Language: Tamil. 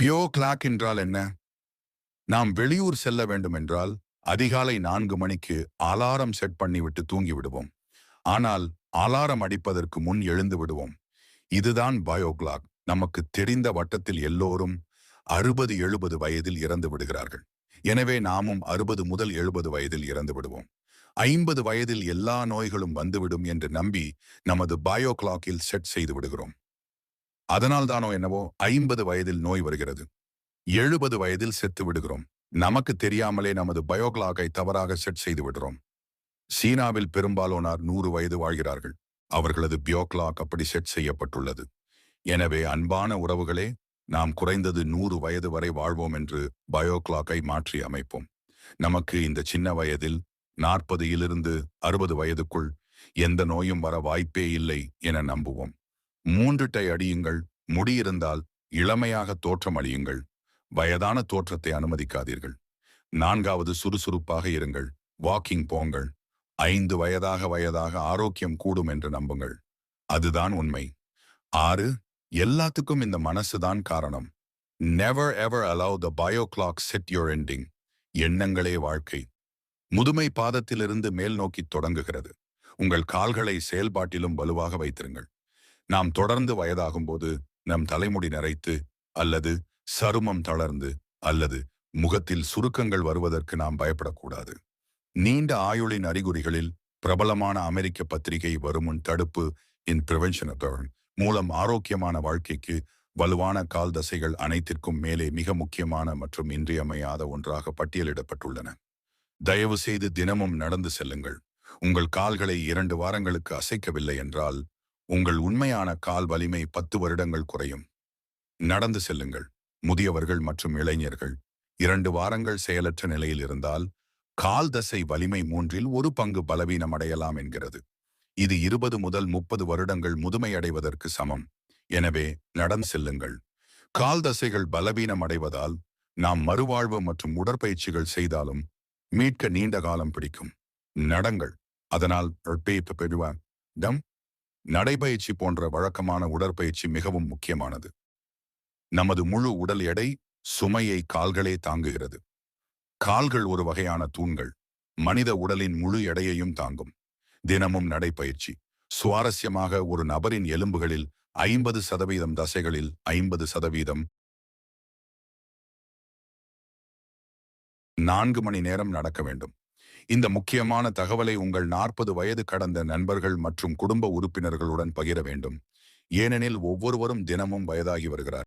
பியோ கிளாக் என்றால் என்ன? நாம் வெளியூர் செல்ல வேண்டுமென்றால் அதிகாலை 4 மணிக்கு அலாரம் செட் பண்ணிவிட்டு தூங்கி விடுவோம். ஆனால் அலாரம் அடிப்பதற்கு முன் எழுந்து விடுவோம். இதுதான் பயோ கிளாக். நமக்கு தெரிந்த வட்டத்தில் எல்லோரும் 60-70 வயதில் இறந்து விடுகிறார்கள். எனவே நாமும் 60 முதல் 70 வயதில் இறந்து விடுவோம். 50 வயதில் எல்லா நோய்களும் வந்துவிடும் என்று நம்பி நமது பயோ கிளாக்கில் செட் செய்து விடுகிறோம். அதனால் தானோ என்னவோ 50 வயதில் நோய் வருகிறது. 70 வயதில் செத்து விடுகிறோம். நமக்கு தெரியாமலே நமது பயோகிளாக்கை தவறாக செட் செய்து விடுறோம். சீனாவில் பெரும்பாலோனார் 100 வயது வாழ்கிறார்கள். அவர்களது பியோக்ளாக் அப்படி செட் செய்யப்பட்டுள்ளது. எனவே அன்பான உறவுகளே, நாம் குறைந்தது 100 வயது வரை வாழ்வோம் என்று பயோக்ளாக்கை மாற்றி அமைப்போம். நமக்கு இந்த சின்ன வயதில் 40 60 வயதுக்குள் எந்த நோயும் வர வாய்ப்பே இல்லை என நம்புவோம். 3 டை அடியுங்கள், முடியிருந்தால் இளமையாக தோற்றம் அளியுங்கள். வயதான தோற்றத்தை அனுமதிக்காதீர்கள். 4வது சுறுசுறுப்பாக இருங்கள், வாக்கிங் போங்கள். 5 வயதாக ஆரோக்கியம் கூடும் என்று நம்புங்கள். அதுதான் உண்மை. 6 எல்லாத்துக்கும் இந்த மனசுதான் காரணம். Never ever allow the bio clock set your ending. எண்ணங்களே வாழ்க்கை. முதுமை பாதத்திலிருந்து மேல் நோக்கி தொடங்குகிறது. உங்கள் கால்களை செயல்பாட்டிலும் வலுவாக வைத்திருங்கள். நாம் தொடர்ந்து வயதாகும்போது நம் தலைமுடி நரைத்து அல்லது சருமம் தளர்ந்து அல்லது முகத்தில் சுருக்கங்கள் வருவதற்கு நாம் பயப்படக்கூடாது. நீண்ட ஆயுளின் அறிகுறிகளில் பிரபலமான அமெரிக்க பத்திரிகை வருமுன் தடுப்பு இன் பிரிவென்ஷன் மூலம் ஆரோக்கியமான வாழ்க்கைக்கு வலுவான கால் தசைகள் அனைத்திற்கும் மேலே மிக முக்கியமான மற்றும் இன்றியமையாத ஒன்றாக பட்டியலிடப்பட்டுள்ளன. தயவு செய்து தினமும் நடந்து செல்லுங்கள். உங்கள் கால்களை 2 வாரங்களுக்கு அசைக்கவில்லை என்றால் உங்கள் உண்மையான கால் வலிமை 10 வருடங்கள் குறையும். நடந்து செல்லுங்கள். முதியவர்கள் மற்றும் இளைஞர்கள் 2 வாரங்கள் செயலற்ற நிலையில் இருந்தால் கால் தசை வலிமை 3 1 பங்கு பலவீனம் அடையலாம் என்கிறது. இது 20 முதல் 30 வருடங்கள் முதுமை அடைவதற்கு சமம். எனவே நடந்து செல்லுங்கள். கால் தசைகள் பலவீனம் அடைவதால் நாம் மறுவாழ்வு மற்றும் உடற்பயிற்சிகள் செய்தாலும் மீட்க நீண்ட காலம் பிடிக்கும். நடங்கள். அதனால் நடைபயிற்சி போன்ற வழக்கமான உடற்பயிற்சி மிகவும் முக்கியமானது. நமது முழு உடல் எடை சுமையை கால்களே தாங்குகிறது. கால்கள் ஒரு வகையான தூண்கள். மனித உடலின் முழு எடையையும் தாங்கும். தினமும் நடைபயிற்சி. சுவாரஸ்யமாக ஒரு நபரின் எலும்புகளில் 50% தசைகளில் 50% 4 மணி நேரம் நடக்க வேண்டும். இந்த முக்கியமான தகவலை உங்கள் 40 வயது கடந்த நண்பர்கள் மற்றும் குடும்ப உறுப்பினர்களுடன் பகிர வேண்டும். ஏனெனில் ஒவ்வொருவரும் தினமும் வயதாகி வருகிறார்.